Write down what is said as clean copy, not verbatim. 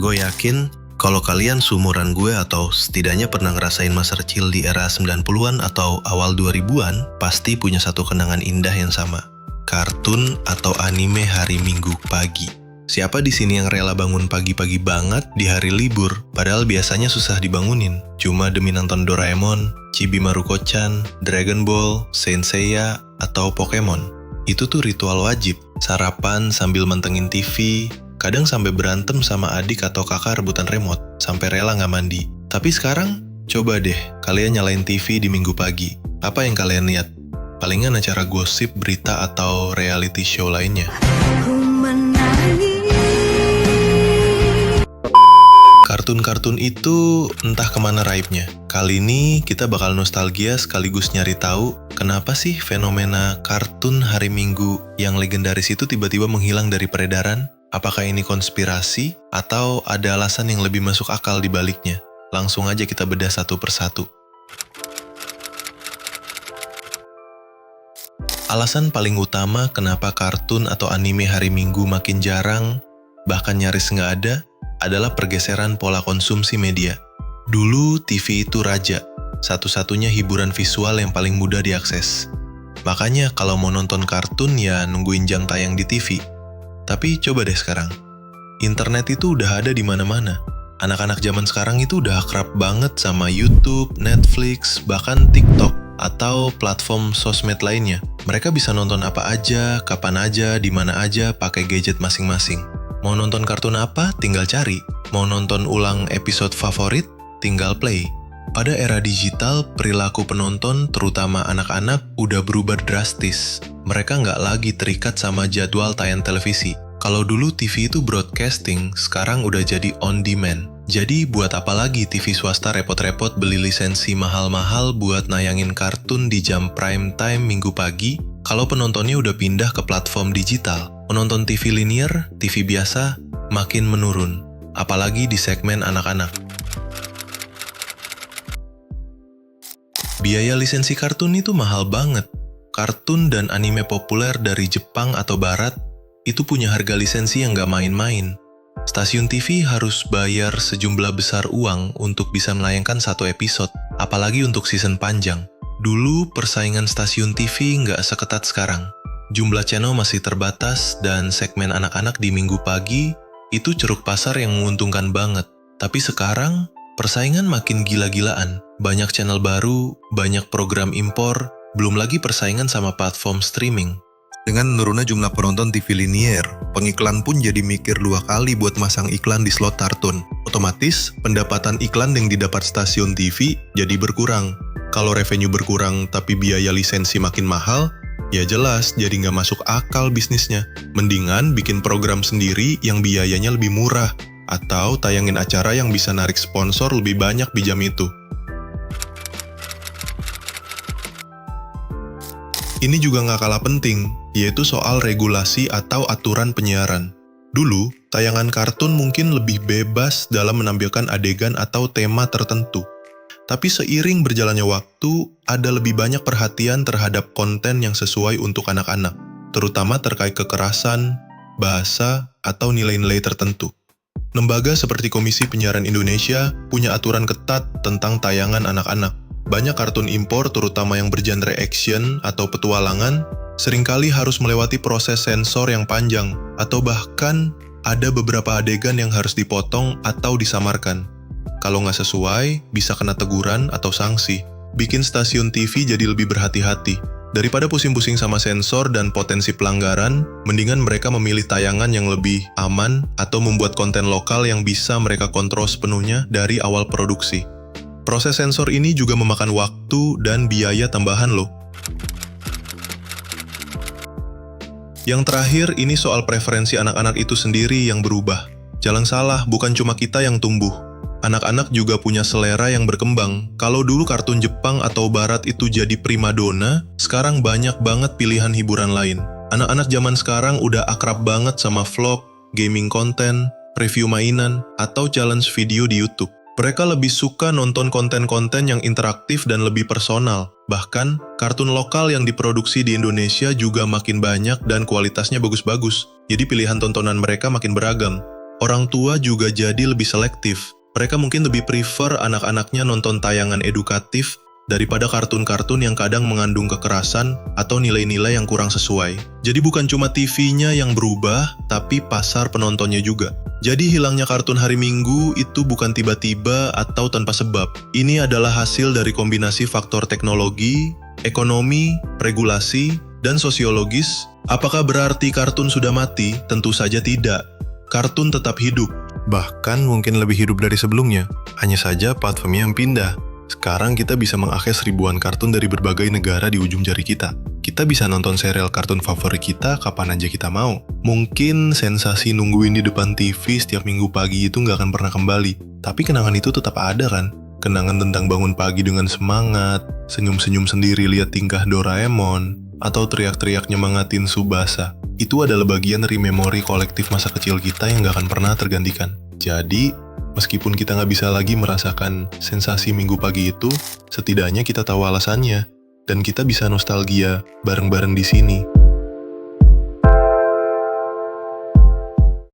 Gue yakin kalau kalian seumuran gue atau setidaknya pernah ngerasain masa kecil di era 90-an atau awal 2000-an, pasti punya satu kenangan indah yang sama. Kartun atau anime hari Minggu pagi. Siapa di sini yang rela bangun pagi-pagi banget di hari libur, padahal biasanya susah dibangunin? Cuma demi nonton Doraemon, Chibi Maruko-chan, Dragon Ball, Saint Seiya, atau Pokemon. Itu tuh ritual wajib. Sarapan sambil mantengin TV, kadang sampai berantem sama adik atau kakak rebutan remote, sampai rela nggak mandi. Tapi sekarang, coba deh kalian nyalain TV di Minggu pagi. Apa yang kalian lihat? Palingan acara gosip, berita, atau reality show lainnya. Kartun-kartun itu entah kemana raibnya. Kali ini kita bakal nostalgia sekaligus nyari tahu kenapa sih fenomena kartun hari Minggu yang legendaris itu tiba-tiba menghilang dari peredaran. Apakah ini konspirasi atau ada alasan yang lebih masuk akal di baliknya? Langsung aja kita bedah satu persatu. Alasan paling utama kenapa kartun atau anime hari Minggu makin jarang, bahkan nyaris nggak ada, adalah pergeseran pola konsumsi media. Dulu TV itu raja, satu-satunya hiburan visual yang paling mudah diakses. Makanya kalau mau nonton kartun ya nungguin jam tayang di TV. Tapi coba deh sekarang, internet itu udah ada di mana-mana. Anak-anak zaman sekarang itu udah akrab banget sama YouTube, Netflix, bahkan TikTok, atau platform sosmed lainnya. Mereka bisa nonton apa aja, kapan aja, di mana aja, pakai gadget masing-masing. Mau nonton kartun apa? Tinggal cari. Mau nonton ulang episode favorit? Tinggal play. Pada era digital, perilaku penonton, terutama anak-anak, udah berubah drastis. Mereka nggak lagi terikat sama jadwal tayang televisi. Kalau dulu TV itu broadcasting, sekarang udah jadi on demand. Jadi buat apa lagi TV swasta repot-repot beli lisensi mahal-mahal buat nayangin kartun di jam prime time Minggu pagi, kalau penontonnya udah pindah ke platform digital. Menonton TV linear, TV biasa, makin menurun. Apalagi di segmen anak-anak. Biaya lisensi kartun itu mahal banget. Kartun dan anime populer dari Jepang atau Barat itu punya harga lisensi yang nggak main-main. Stasiun TV harus bayar sejumlah besar uang untuk bisa menayangkan satu episode, apalagi untuk season panjang. Dulu persaingan stasiun TV nggak seketat sekarang. Jumlah channel masih terbatas dan segmen anak-anak di Minggu pagi itu ceruk pasar yang menguntungkan banget. Tapi sekarang persaingan makin gila-gilaan. Banyak channel baru, banyak program impor, belum lagi persaingan sama platform streaming. Dengan menurunnya jumlah penonton TV linear, pengiklan pun jadi mikir 2 kali buat masang iklan di slot kartun. Otomatis, pendapatan iklan yang didapat stasiun TV jadi berkurang. Kalau revenue berkurang tapi biaya lisensi makin mahal, ya jelas jadi nggak masuk akal bisnisnya. Mendingan bikin program sendiri yang biayanya lebih murah, atau tayangin acara yang bisa narik sponsor lebih banyak di jam itu. Ini juga nggak kalah penting, yaitu soal regulasi atau aturan penyiaran. Dulu, tayangan kartun mungkin lebih bebas dalam menampilkan adegan atau tema tertentu. Tapi seiring berjalannya waktu, ada lebih banyak perhatian terhadap konten yang sesuai untuk anak-anak, terutama terkait kekerasan, bahasa, atau nilai-nilai tertentu. Lembaga seperti Komisi Penyiaran Indonesia punya aturan ketat tentang tayangan anak-anak. Banyak kartun impor, terutama yang bergenre action atau petualangan, seringkali harus melewati proses sensor yang panjang, atau bahkan ada beberapa adegan yang harus dipotong atau disamarkan. Kalau nggak sesuai, bisa kena teguran atau sanksi. Bikin stasiun TV jadi lebih berhati-hati. Daripada pusing-pusing sama sensor dan potensi pelanggaran, mendingan mereka memilih tayangan yang lebih aman atau membuat konten lokal yang bisa mereka kontrol sepenuhnya dari awal produksi. Proses sensor ini juga memakan waktu dan biaya tambahan loh. Yang terakhir, ini soal preferensi anak-anak itu sendiri yang berubah. Jangan salah, bukan cuma kita yang tumbuh. Anak-anak juga punya selera yang berkembang. Kalau dulu kartun Jepang atau Barat itu jadi primadona, sekarang banyak banget pilihan hiburan lain. Anak-anak zaman sekarang udah akrab banget sama vlog, gaming konten, review mainan, atau challenge video di YouTube. Mereka lebih suka nonton konten-konten yang interaktif dan lebih personal. Bahkan, kartun lokal yang diproduksi di Indonesia juga makin banyak dan kualitasnya bagus-bagus. Jadi pilihan tontonan mereka makin beragam. Orang tua juga jadi lebih selektif. Mereka mungkin lebih prefer anak-anaknya nonton tayangan edukatif daripada kartun-kartun yang kadang mengandung kekerasan atau nilai-nilai yang kurang sesuai. Jadi bukan cuma TV-nya yang berubah, tapi pasar penontonnya juga. Jadi hilangnya kartun hari Minggu itu bukan tiba-tiba atau tanpa sebab. Ini adalah hasil dari kombinasi faktor teknologi, ekonomi, regulasi, dan sosiologis. Apakah berarti kartun sudah mati? Tentu saja tidak. Kartun tetap hidup. Bahkan mungkin lebih hidup dari sebelumnya. Hanya saja platformnya yang pindah. Sekarang kita bisa mengakses ribuan kartun dari berbagai negara di ujung jari kita. Kita bisa nonton serial kartun favorit kita kapan aja kita mau. Mungkin sensasi nungguin di depan TV setiap minggu pagi itu nggak akan pernah kembali. Tapi kenangan itu tetap ada kan? Kenangan tentang bangun pagi dengan semangat, senyum-senyum sendiri lihat tingkah Doraemon, atau teriak-teriak nyemangatin Tsubasa. Itu adalah bagian dari memori kolektif masa kecil kita yang gak akan pernah tergantikan. Jadi, meskipun kita gak bisa lagi merasakan sensasi minggu pagi itu, setidaknya kita tahu alasannya, dan kita bisa nostalgia bareng-bareng di sini.